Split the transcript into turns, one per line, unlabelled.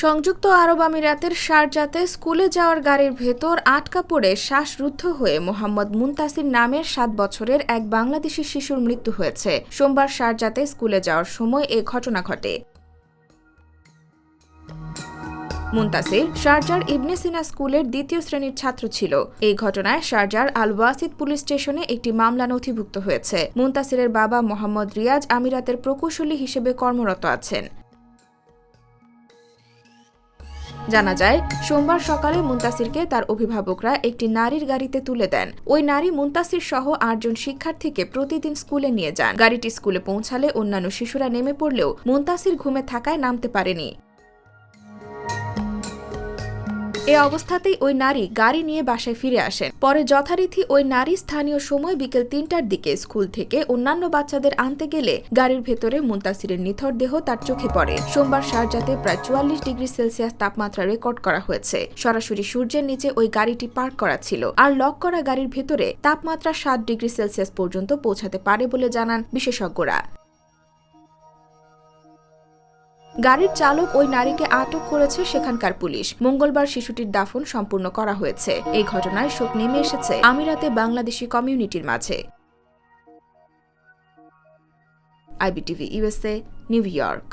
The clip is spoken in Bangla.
সংযুক্ত আরব আমিরাতের শারজাতে স্কুলে যাওয়ার গাড়ির ভেতর আটকা পড়ে শ্বাসরুদ্ধ হয়ে মোহাম্মদ মুনতাসির নামের ৭ বছরের এক বাংলাদেশি শিশুর মৃত্যু হয়েছে। সোমবার শারজাতে স্কুলে যাওয়ার সময় এ ঘটনা ঘটে। মুনতাসির শারজার ইবনে সিনা স্কুলের ২য় শ্রেণীর ছাত্র ছিল। এই ঘটনায় শারজার আল ওয়াসিদ পুলিশ স্টেশনে একটি মামলা নথিভুক্ত হয়েছে। মুনতাসিরের বাবা মোহাম্মদ রিয়াজ আমিরাতের প্রকৌশলী হিসেবে কর্মরত আছেন। জানা যায়, সোমবার সকালে মুনতাসিরকে তার অভিভাবকরা একটি নারীর গাড়িতে তুলে দেন। ওই নারী মুনতাসির সহ ৮ জন শিক্ষার্থীকে প্রতিদিন স্কুলে নিয়ে যান। গাড়িটি স্কুলে পৌঁছালে অন্যান্য শিশুরা নেমে পড়লেও মুনতাসির ঘুমে থাকায় নামতে পারেনি। এ অবস্থাতেই ওই নারী গাড়ি নিয়ে বাসায় ফিরে আসেন। পরে যথারীতি ওই নারী স্থানীয় সময় বিকেল ৩টার দিকে স্কুল থেকে অন্যান্য বাচ্চাদের আনতে গেলে গাড়ির ভেতরে মুনতাসিরের নিথর দেহ তার চোখে পড়ে। সোমবার শারজাতে প্রায় ৪৪ ডিগ্রি সেলসিয়াস তাপমাত্রা রেকর্ড করা হয়েছে। সরাসরি সূর্যের নিচে ওই গাড়িটি পার্ক করা ছিল। আর লক করা গাড়ির ভেতরে তাপমাত্রা ৭ ডিগ্রি সেলসিয়াস পর্যন্ত পৌঁছাতে পারে বলে জানান বিশেষজ্ঞরা। গাড়ির চালক ওই নারীকে আটক করেছে সেখানকার পুলিশ। মঙ্গলবার শিশুটির দাফন সম্পূর্ণ করা হয়েছে। এই ঘটনায় শোক নেমে এসেছে আমিরাতে বাংলাদেশি কমিউনিটির মাঝে। IBTV USA, new York.